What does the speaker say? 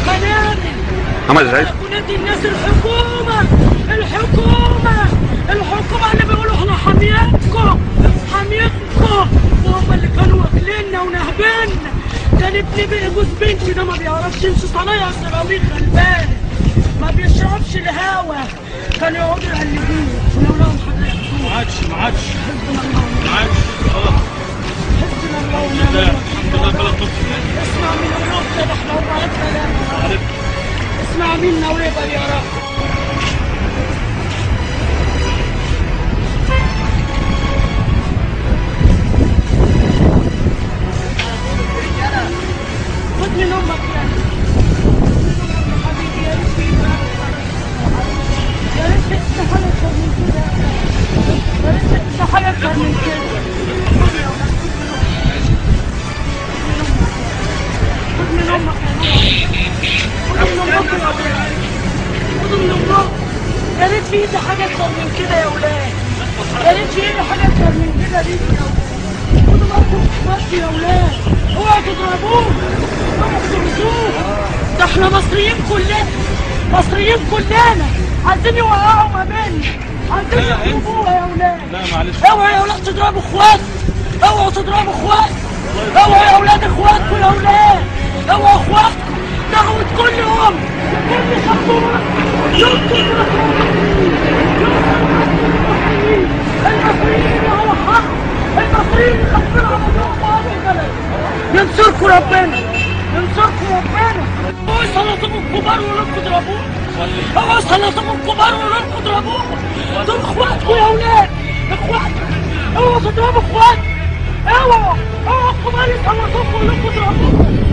قنابل. محمد العيش ونادي الناس الحكومة اللي بيقولوا احنا حاميتكم وهم اللي كانوا واكليننا ونهبلنا. كان ابني بقى جوز بنتي ده ما بيعرفش يمشي صنايع سيراميك غلبان، ما بيشربش الهوا، كانوا يقعدوا يقلبوه ولو لهم حاجة ياخدوه. ما عادش حسبنا الله خلاص. حسبنا الله ونعم الوكيل. كده بلد نص. اسمع من الروح كده احنا وبعد كلام. اسمع منا ويقبل يا رب. خد من امك يا حبيبي، يا ريت تحل اكتر من كده، يا ريت تحل اكتر من كده. خد من امك خدوا من امك. يا ريت في ايدي حاجه اكتر من كده يا ولاد، يا ريت في ايدي حاجه اكتر من كده ليكوا يا ولاد. خدوا بالكم اخواتي يا ولاد، اوعوا تضربوه، اوعوا تضربوه. ده احنا مصريين كلنا عايزين يوقعوا ما بيننا، عايزين يضربوها يا ولاد. لا معلش، اوعوا يا ولاد تضربوا اخوات، اوعوا تضربوا اخوات، اوعوا يا ولاد اخواتكم يا ولاد، اوعوا اخواتكم. دعوة كل ام لكل خطوة يمكن المصريين على حق، المصريين يخفروا على ذوق البلد. ينصركم ربنا، ينصركم ربنا. اوعوا سلطوا الكبار ولكم تضربوه، اوعوا سلطوا الكبار ولكم تضربوه. دول اخواتكم يا ولاد، اخواتكم. اوعوا تضربوا اخواتكم، اوعوا الكبار يسلطوكم ولكم تضربوه.